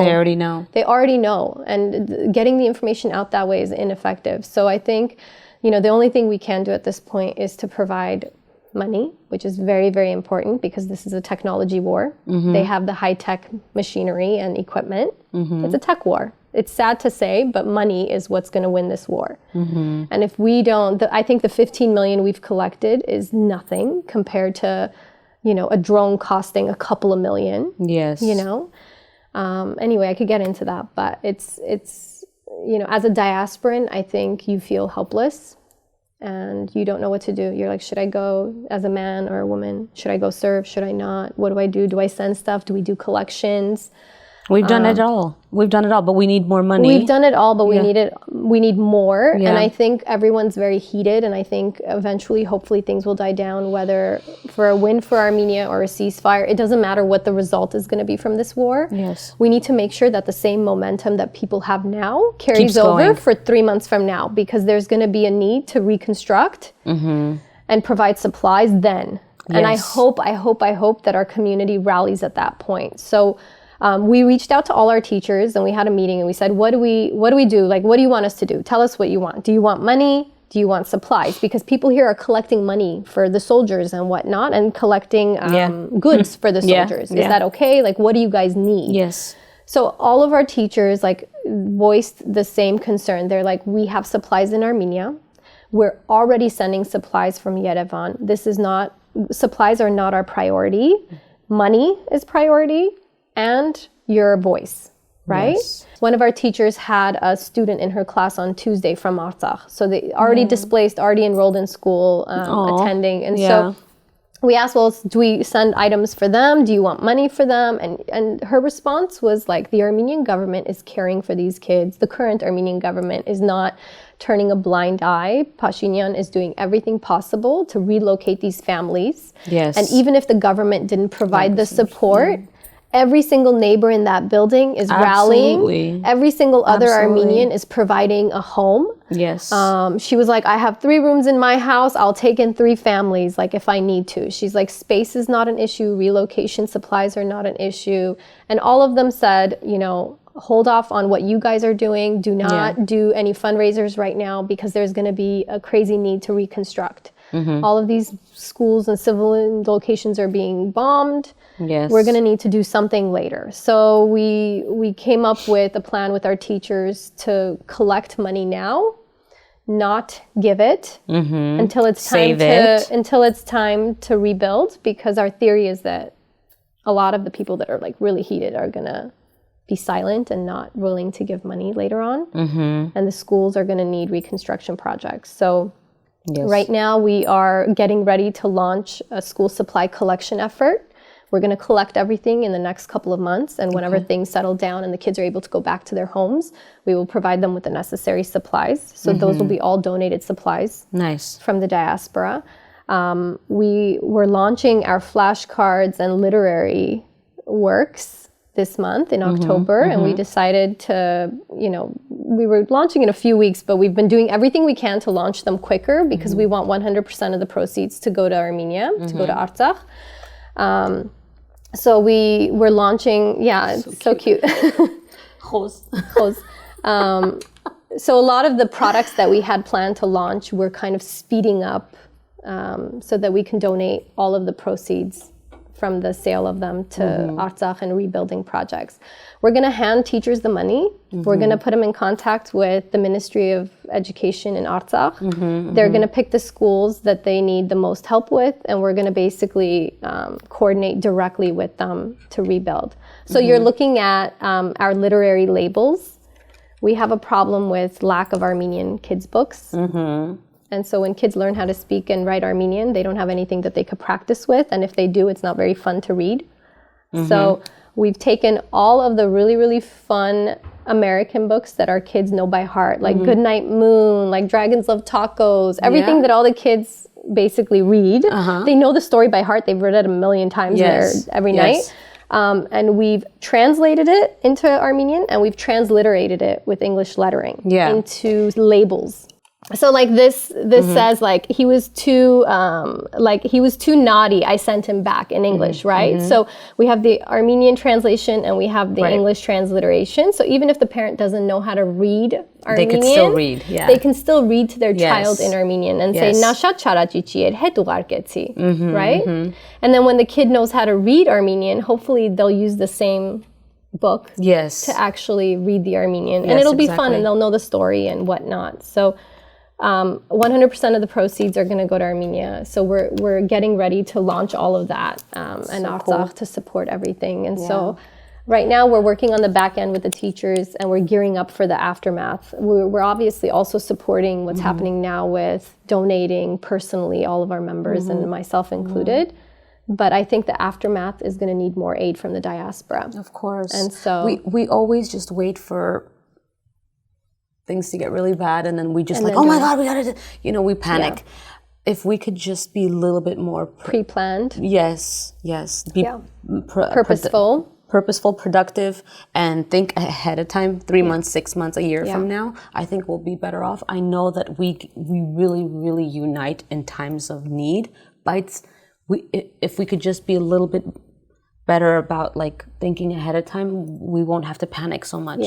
They already know. And getting the information out that way is ineffective. So I think, you know, the only thing we can do at this point is to provide money, which is very, very important, because this is a technology war. They have the high-tech machinery and equipment. It's a tech war. It's sad to say, but money is what's going to win this war. And if we don't, I think the 15 million we've collected is nothing compared to, you know, a drone costing a couple of million. Yes. You know? Anyway, I could get into that, but it's, you know, as a diasporan, I think you feel helpless. And you don't know what to do. You're like, should I go as a man or a woman? Should I go serve? Should I not? What do I do? Do I send stuff? Do we do collections? We've done it all. We've done it all, but we need more money. We've done it all, but we need more. And I think everyone's very heated, and I think eventually, hopefully, things will die down, whether for a win for Armenia or a ceasefire. It doesn't matter what the result is going to be from this war. Yes. We need to make sure that the same momentum that people have now carries over for 3 months from now, because there's going to be a need to reconstruct and provide supplies then. And I hope that our community rallies at that point. So we reached out to all our teachers, and we had a meeting, and we said, what do we do? Like, what do you want us to do? Tell us what you want. Do you want money? Do you want supplies? Because people here are collecting money for the soldiers and whatnot, and collecting goods for the soldiers. Is that okay? Like, what do you guys need? Yes. So all of our teachers, like, voiced the same concern. They're like, we have supplies in Armenia. We're already sending supplies from Yerevan. Supplies are not our priority. Money is priority. And your voice, right? Yes. One of our teachers had a student in her class on Tuesday from Artsakh. So they already displaced, already enrolled in school, attending. And so we asked, well, do we send items for them? Do you want money for them? And her response was like, the Armenian government is caring for these kids. The current Armenian government is not turning a blind eye. Pashinyan is doing everything possible to relocate these families. Yes. And even if the government didn't provide the support, every single neighbor in that building is rallying. Every single other Armenian is providing a home. Yes. She was like, I have 3 rooms in my house. I'll take in 3 families, like, if I need to. She's like, space is not an issue. Relocation supplies are not an issue. And all of them said, you know, hold off on what you guys are doing. Do not do any fundraisers right now because there's going to be a crazy need to reconstruct. All of these schools and civilian locations are being bombed. Yes. We're going to need to do something later. So we came up with a plan with our teachers to collect money now, not give it until it's time to rebuild, because our theory is that a lot of the people that are like really heated are going to be silent and not willing to give money later on. And the schools are going to need reconstruction projects. So right now we are getting ready to launch a school supply collection effort. We're going to collect everything in the next couple of months, and whenever things settle down and the kids are able to go back to their homes, we will provide them with the necessary supplies. So those will be all donated supplies from the diaspora. We were launching our flashcards and literary works this month in October, and we decided to, we were launching in a few weeks, but we've been doing everything we can to launch them quicker because we want 100% of the proceeds to go to Armenia, to go to Artsakh. So we're launching, it's so cute. So a lot of the products that we had planned to launch, we're kind of speeding up so that we can donate all of the proceeds from the sale of them to Artsakh and rebuilding projects. We're going to hand teachers the money. We're going to put them in contact with the Ministry of Education in Artsakh. They're going to pick the schools that they need the most help with, and we're going to basically coordinate directly with them to rebuild. So you're looking at our literary labels. We have a problem with lack of Armenian kids' books. And so when kids learn how to speak and write Armenian, they don't have anything that they could practice with. And if they do, it's not very fun to read. So we've taken all of the really, really fun American books that our kids know by heart, like Goodnight Moon, like Dragons Love Tacos, everything that all the kids basically read. They know the story by heart. They've read it a million times every night. And we've translated it into Armenian, and we've transliterated it with English lettering into labels. So like this says like he was too naughty, I sent him back in English, right? So we have the Armenian translation and we have the English transliteration. So even if the parent doesn't know how to read Armenian, they can still read. They can still read to their child in Armenian and say Nashat charachichier het ugarketsi, right? And then when the kid knows how to read Armenian, hopefully they'll use the same book to actually read the Armenian, and it'll be fun, and they'll know the story and whatnot. So 100% of the proceeds are going to go to Armenia. So we're getting ready to launch all of that and Artsakh to support everything. And so right now we're working on the back end with the teachers, and we're gearing up for the aftermath. We're obviously also supporting what's happening now with donating personally, all of our members and myself included. But I think the aftermath is going to need more aid from the diaspora. Of course. And so we always just wait for things to get really bad, and then we just oh my God, we gotta do, we panic. If we could just be a little bit more pre-planned. Yes. Be purposeful, productive, and think ahead of time, 3 months, 6 months, a year from now, I think we'll be better off. I know that we really, really unite in times of need, but if we could just be a little bit better about like thinking ahead of time, we won't have to panic so much.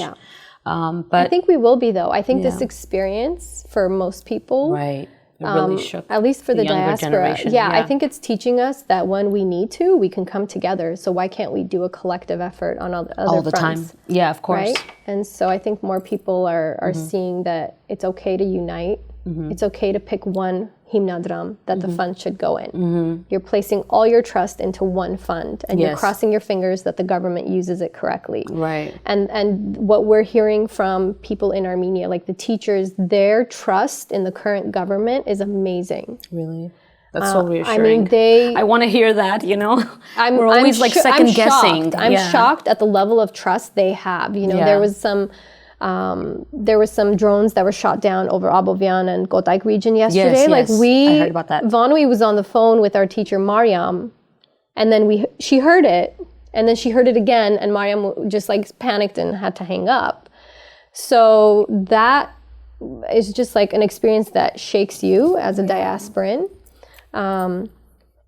But I think we will be, though. I think this experience for most people, it really shook at least for the diaspora. I think it's teaching us that when we need to, we can come together. So why can't we do a collective effort on other all the fronts? time? Yeah, of course. Right? And so I think more people are seeing that it's okay to unite. It's okay to pick one himnadram that the fund should go in. You're placing all your trust into one fund, and you're crossing your fingers that the government uses it correctly. Right. And what we're hearing from people in Armenia, like the teachers, their trust in the current government is amazing. Really? That's so reassuring. I want to hear that, We're always second guessing. I'm shocked at the level of trust they have. There was some drones that were shot down over Abovyan and Kotaik region yesterday. I heard about that. Vanui was on the phone with our teacher Mariam, and then she heard it, and then she heard it again, and Mariam just panicked and had to hang up. So that is just an experience that shakes you as a diasporan.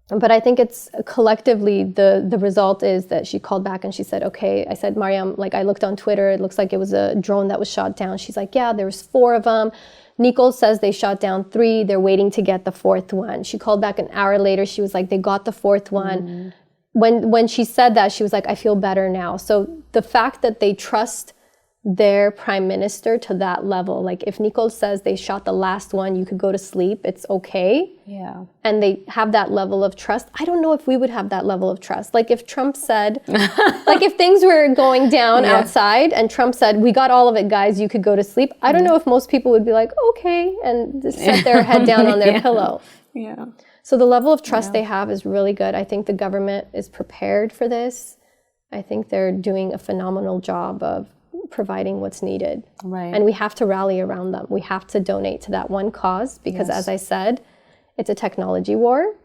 But I think it's collectively, the result is that she called back and she said, okay, I said, Mariam, like I looked on Twitter, it looks like it was a drone that was shot down. She's like, yeah, there was 4 of them. Nicole says they shot down 3. They're waiting to get the 4th one. She called back an hour later. She was like, they got the 4th one. When she said that, she was like, I feel better now. So the fact that they trust their prime minister to that level, like if Nicole says they shot the last one, you could go to sleep, it's okay. Yeah. And they have that level of trust. I don't know if we would have that level of trust. Like if Trump said, like if things were going down outside and Trump said, we got all of it, guys, you could go to sleep. I don't know if most people would be like, okay, and just set their head down on their pillow. Yeah. So the level of trust they have is really good. I think the government is prepared for this. I think they're doing a phenomenal job of providing what's needed. Right. And we have to rally around them. We have to donate to that one cause because, as I said, it's a technology war.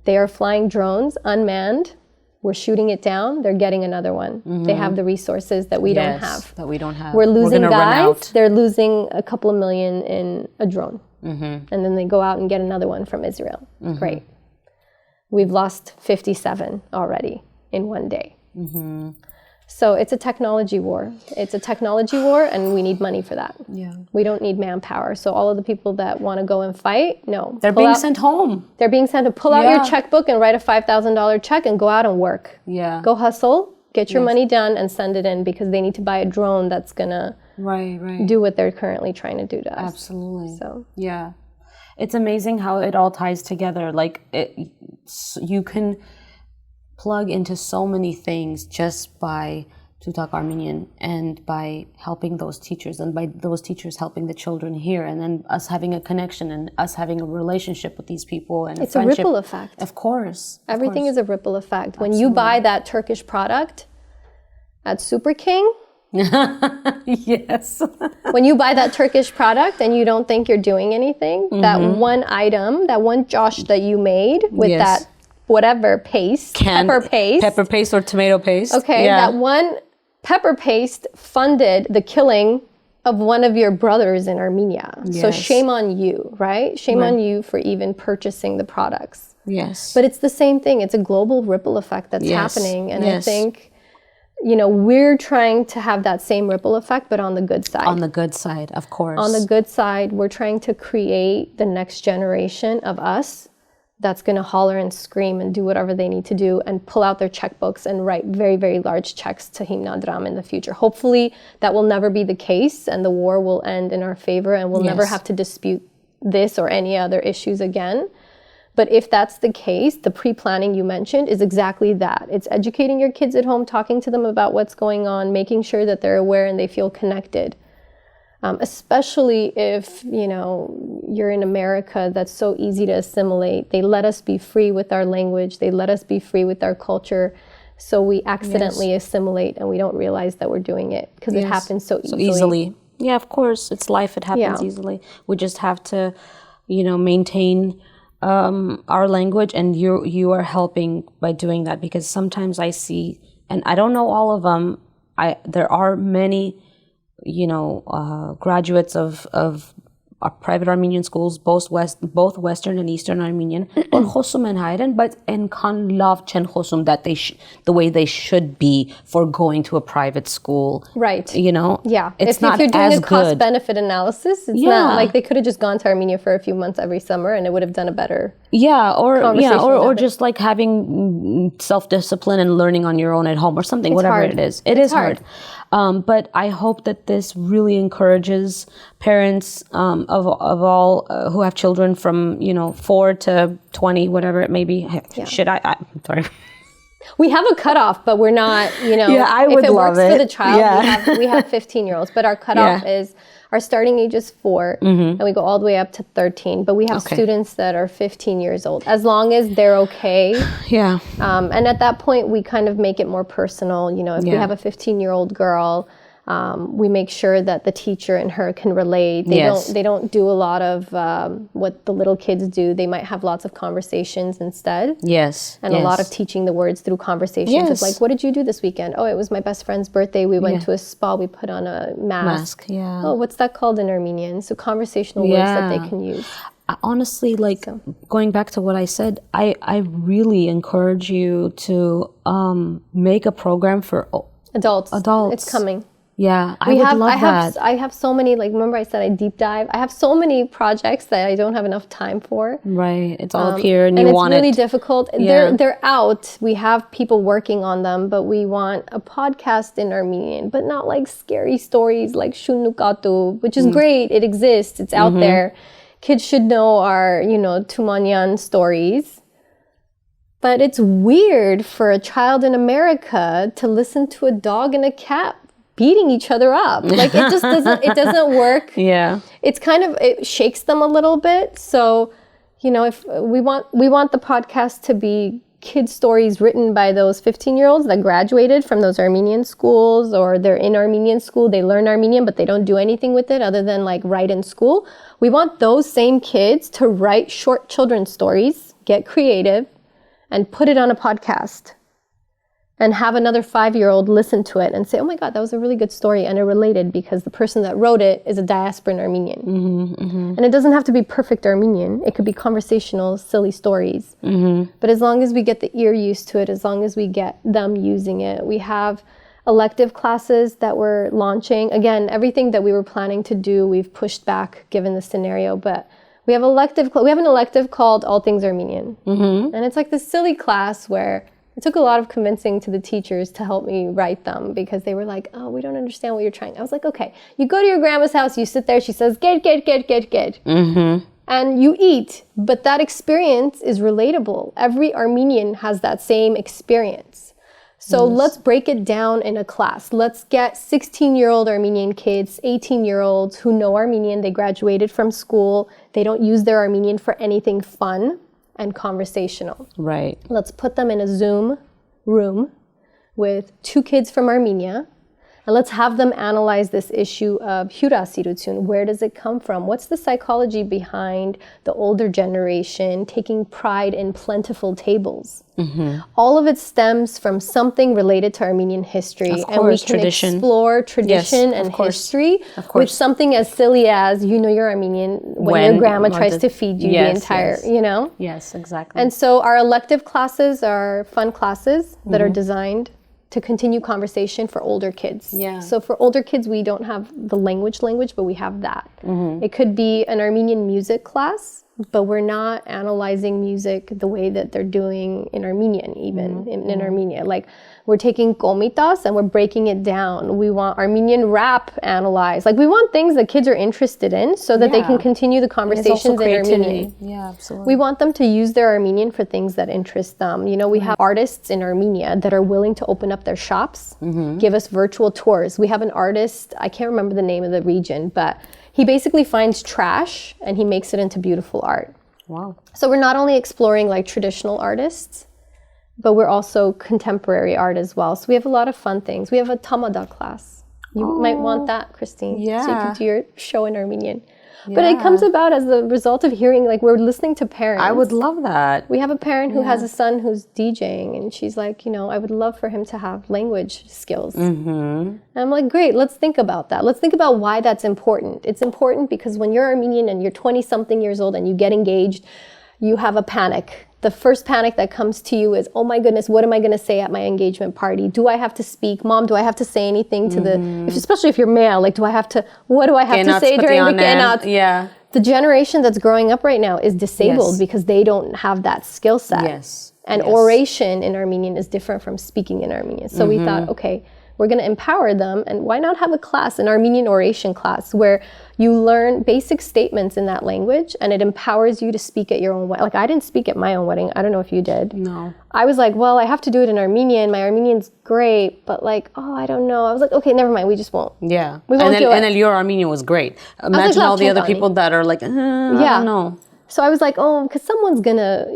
They are flying drones unmanned. We're shooting it down. They're getting another one. They have the resources that we don't have. That we don't have. We're losing gonna run guys. out. They're losing a couple of million in a drone. And then they go out and get another one from Israel. Great. We've lost 57 already in one day. So it's a technology war. It's a technology war, and we need money for that. Yeah. We don't need manpower. So all of the people that want to go and fight, no. They're being sent home. They're being sent to pull out your checkbook and write a $5,000 check and go out and work. Yeah. Go hustle, get your money done, and send it in because they need to buy a drone that's going to do what they're currently trying to do to us. Absolutely. So yeah. It's amazing how it all ties together. Like you can plug into so many things just by Totalk Armenian and by helping those teachers and by those teachers helping the children here and then us having a connection and us having a relationship with these people and it's a ripple effect. Of course. Everything is a ripple effect. When you buy that Turkish product at Super King, yes. When you buy that Turkish product and you don't think you're doing anything, that one item, that one josh that you made with that whatever paste, pepper paste or tomato paste. Okay, that one pepper paste funded the killing of one of your brothers in Armenia. Yes. So shame on you, right? Shame on you for even purchasing the products. Yes. But it's the same thing. It's a global ripple effect that's happening. And I think, you know, we're trying to have that same ripple effect, but on the good side. On the good side, of course. On the good side, we're trying to create the next generation of us that's going to holler and scream and do whatever they need to do and pull out their checkbooks and write very, very large checks to Himna Dram in the future. Hopefully that will never be the case and the war will end in our favor and we'll never have to dispute this or any other issues again. But if that's the case, the pre-planning you mentioned is exactly that. It's educating your kids at home, talking to them about what's going on, making sure that they're aware and they feel connected. Especially if, you know, you're in America, that's so easy to assimilate. They let us be free with our language. They let us be free with our culture. So we accidentally assimilate and we don't realize that we're doing it because it happens so easily. Yeah, of course. It's life. It happens easily. We just have to, you know, maintain our language, and you are helping by doing that because sometimes I see, and I don't know all of them. There are many, you know, graduates of private Armenian schools, both Western and Eastern Armenian, but in kan lav chen khosum that the way they should be for going to a private school. Right. You know? Yeah. It's not as good. If you're doing a cost-benefit analysis, it's not like they could have just gone to Armenia for a few months every summer and it would have done a better or just like having self-discipline and learning on your own at home or something, whatever it is. It is hard. But I hope that this really encourages parents of all who have children from, you know, 4 to 20, whatever it may be. I'm sorry. We have a cutoff, but we're not, you know, I would if it love works for the child, we have 15-year-olds, but our cutoff is, our starting age is 4, and we go all the way up to 13, but we have students that are 15 years old, as long as they're okay. And at that point, we kind of make it more personal. You know, if we have a 15-year-old girl, we make sure that the teacher and her can relate. They don't do a lot of what the little kids do. They might have lots of conversations instead. And a lot of teaching the words through conversations. It's like, what did you do this weekend? Oh, it was my best friend's birthday. We went to a spa. We put on a mask. Oh, what's that called in Armenian? So conversational words that they can use. honestly, like going back to what I said, I really encourage you to make a program for adults. Adults. It's coming. Yeah, I would love that. I have so many, like, remember I said I deep dive? I have so many projects that I don't have enough time for. Right, it's all up here and you it's want really it. difficult. Yeah. They're out. We have people working on them, but we want a podcast in Armenian, but not like scary stories like Shunukatu, which is great. It exists. It's out there. Kids should know our, Tumanyan stories. But it's weird for a child in America to listen to a dog and a cat beating each other up. Like, it just doesn't work. Yeah. It's it shakes them a little bit. So, if we want the podcast to be kid stories written by those 15-year-olds that graduated from those Armenian schools, or they're in Armenian school, they learn Armenian, but they don't do anything with it other than like write in school. We want those same kids to write short children's stories, get creative, and put it on a podcast. And have another 5-year-old listen to it and say, oh my God, that was a really good story. And it related because the person that wrote it is a diaspora in Armenian. And it doesn't have to be perfect Armenian. It could be conversational, silly stories. But as long as we get the ear used to it, as long as we get them using it, we have elective classes that we're launching. Again, everything that we were planning to do, we've pushed back given the scenario. But we have an elective called All Things Armenian. And it's like this silly class where it took a lot of convincing to the teachers to help me write them because they were like, oh, we don't understand what you're trying. I was like, okay, you go to your grandma's house, you sit there, she says, get. And you eat. But that experience is relatable. Every Armenian has that same experience. So let's break it down in a class. Let's get 16-year-old Armenian kids, 18-year-olds who know Armenian. They graduated from school. They don't use their Armenian for anything fun and conversational. Right. Let's put them in a Zoom room with 2 kids from Armenia, and let's have them analyze this issue of hurasirutun. Where does it come from? What's the psychology behind the older generation taking pride in plentiful tables? All of it stems from something related to Armenian history. And we can explore tradition and history with something as silly as, you're Armenian when your grandma tries to feed you the entire, Yes, exactly. And so our elective classes are fun classes that are designed to continue conversation for older kids. Yeah. So for older kids, we don't have the language, but we have that. It could be an Armenian music class, but we're not analyzing music the way that they're doing in Armenian, even in Armenia. Like, we're taking komitas and we're breaking it down. We want Armenian rap analyzed. Like, we want things that kids are interested in so that they can continue the conversations in Armenian. Yeah, absolutely. We want them to use their Armenian for things that interest them. We have artists in Armenia that are willing to open up their shops, give us virtual tours. We have an artist, I can't remember the name of the region, but he basically finds trash and he makes it into beautiful art. Wow. So we're not only exploring like traditional artists, but we're also contemporary art as well. So we have a lot of fun things. We have a tamada class. You might want that, Christine. Yeah. So you can do your show in Armenian. Yeah. But it comes about as the result of hearing, like, we're listening to parents. I would love that. We have a parent who has a son who's DJing, and she's like, I would love for him to have language skills. And I'm like, great, let's think about that. Let's think about why that's important. It's important because when you're Armenian and you're 20-something years old and you get engaged, you have a panic. The first panic that comes to you is, oh my goodness, what am I going to say at my engagement party? Do I have to speak? Mom, do I have to say anything to especially if you're male, like, what do I have to say during the kenat? Yeah. The generation that's growing up right now is disabled because they don't have that skill set. Yes. And oration in Armenian is different from speaking in Armenian. So we thought, okay, we're going to empower them, and why not have a class, an Armenian oration class, where you learn basic statements in that language and it empowers you to speak at your own wedding. Like, I didn't speak at my own wedding. I don't know if you did. No. I was like, well, I have to do it in Armenian. My Armenian's great, but like, I don't know. I was like, okay, never mind. We just won't. Yeah. We won't do it. And then your Armenian was great. Imagine all the other people that are like, I don't know. So I was like, because someone's gonna,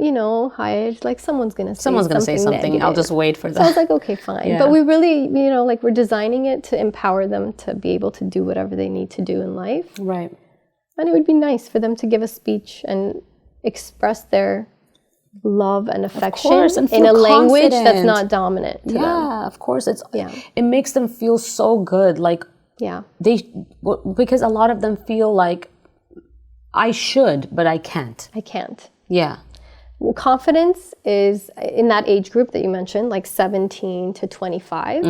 hide, like someone's gonna say something negative. I'll just wait for that. So I was like, okay, fine. Yeah. But we really, like, we're designing it to empower them to be able to do whatever they need to do in life. Right. And it would be nice for them to give a speech and express their love and affection in a language that's not dominant to them. Yeah, of course. It makes them feel so good. Like, because a lot of them feel like, I should, but I can't. I can't. Yeah. Well, confidence is in that age group that you mentioned, like 17 to 25.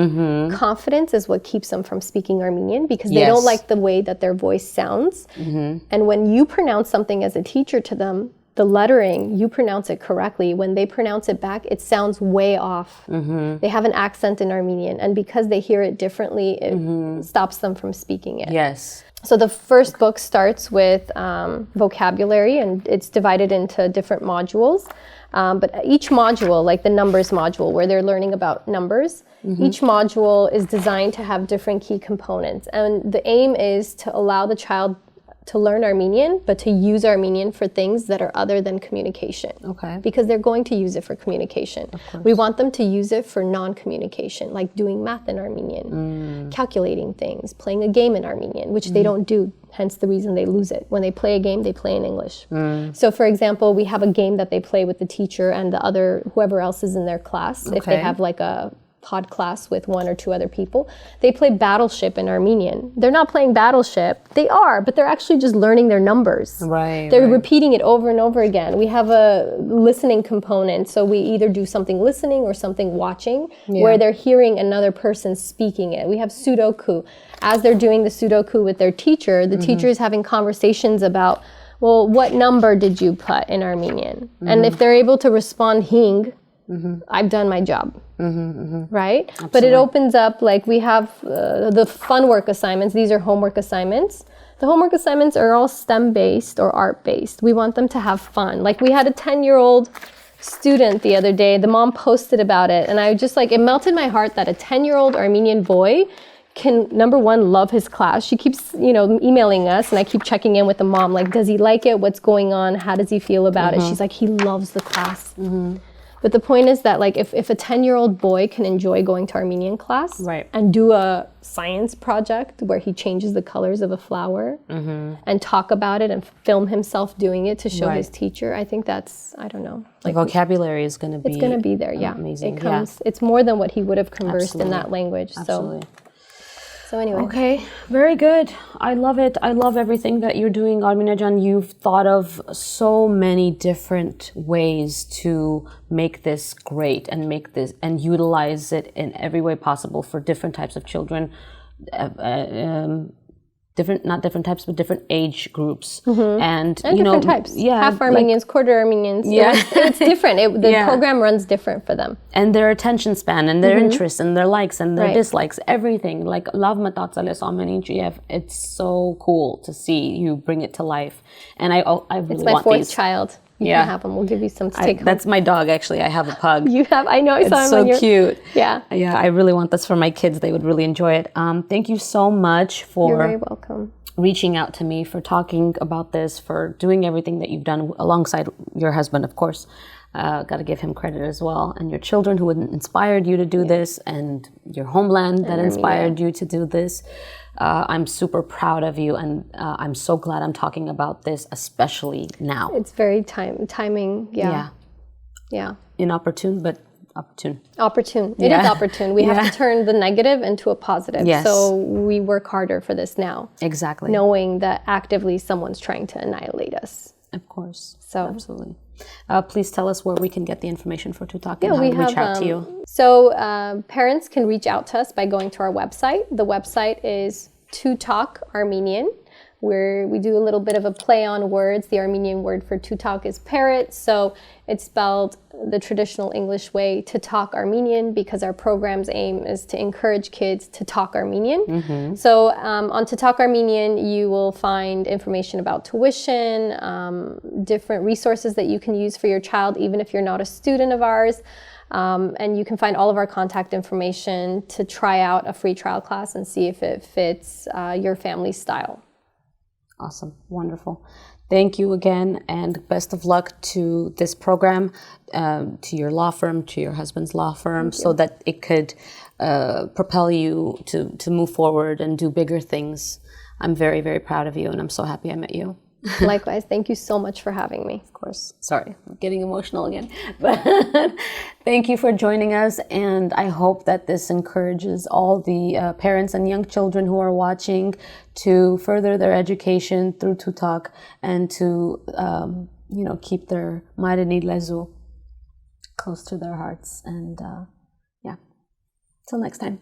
Confidence is what keeps them from speaking Armenian because they don't like the way that their voice sounds. And when you pronounce something as a teacher to them, the lettering, you pronounce it correctly. When they pronounce it back, it sounds way off. They have an accent in Armenian, and because they hear it differently, it stops them from speaking it. Yes. So the first book starts with vocabulary, and it's divided into different modules. But each module, like the numbers module, where they're learning about numbers, each module is designed to have different key components. And the aim is to allow the child to learn Armenian, but to use Armenian for things that are other than communication. Okay. Because they're going to use it for communication. We want them to use it for non-communication, like doing math in Armenian, calculating things, playing a game in Armenian, which they don't do, hence the reason they lose it. When they play a game, they play in English. So for example, we have a game that they play with the teacher and the other, whoever else is in their class. If they have like a pod class with 1 or 2 other people, they play Battleship in Armenian. They're not playing Battleship. They are, but they're actually just learning their numbers. Right. They're repeating it over and over again. We have a listening component, so we either do something listening or something watching, where they're hearing another person speaking it. We have Sudoku. As they're doing the Sudoku with their teacher, the teacher is having conversations about, well, what number did you put in Armenian? And if they're able to respond hing, I've done my job. Right? Absolutely. But it opens up, like we have the fun work assignments. These are homework assignments. The homework assignments are all STEM-based or art-based. We want them to have fun. Like we had a 10-year-old student the other day. The mom posted about it. And I just like, it melted my heart that a 10-year-old Armenian boy can, number one, love his class. She keeps, emailing us, and I keep checking in with the mom. Like, does he like it? What's going on? How does he feel about it? She's like, he loves the class. But the point is that, like, if a 10-year-old boy can enjoy going to Armenian class and do a science project where he changes the colors of a flower and talk about it and film himself doing it to show his teacher, I think that's, I don't know. Like, the vocabulary is going to be... It's going to be there, amazing. It comes, it's more than what he would have conversed in that language. So anyway. Okay, very good. I love it. I love everything that you're doing, Armine. You've thought of so many different ways to make this great and make this and utilize it in every way possible for different types of children, not different types, but different age groups, and different types. Half Armenians, quarter Armenians. It's different. The program runs different for them. And their attention span, and their interests, and their likes, and their dislikes, everything. Like, love matatzales amenichiev. It's so cool to see you bring it to life. And I really want these. It's my 4th child. You can have them. We'll give you some to take home. That's my dog, actually. I have a pug. You have? I know. I saw him on your... It's so cute. Yeah. Yeah, I really want this for my kids. They would really enjoy it. Thank you so much for... You're very welcome. Reaching out to me, for talking about this, for doing everything that you've done alongside your husband, of course. Got to give him credit as well. And your children who inspired you to do this, and your homeland that inspired you to do this. I'm super proud of you, and I'm so glad I'm talking about this, especially now. It's very timing. Yeah. Inopportune, but opportune. Opportune. It is opportune. We have to turn the negative into a positive. Yes. So we work harder for this now. Exactly. Knowing that actively someone's trying to annihilate us. Of course. So absolutely. Please tell us where we can get the information for Totalk and how to reach out to you. So parents can reach out to us by going to our website. The website is Totalk Armenian, where we do a little bit of a play on words. The Armenian word for Totalk is parrot, so it's spelled the traditional English way, to talk Armenian, because our program's aim is to encourage kids to talk Armenian. So on Totalk Armenian, you will find information about tuition, different resources that you can use for your child, even if you're not a student of ours. And you can find all of our contact information to try out a free trial class and see if it fits your family's style. Awesome. Wonderful. Thank you again, and best of luck to this program, to your law firm, to your husband's law firm, so that it could propel you to move forward and do bigger things. I'm very, very proud of you, and I'm so happy I met you. Likewise. Thank you so much for having me. Of course. Sorry, I'm getting emotional again. But thank you for joining us. And I hope that this encourages all the parents and young children who are watching to further their education through Totalk and to, keep their Mareni Lezu close to their hearts. And yeah, till next time.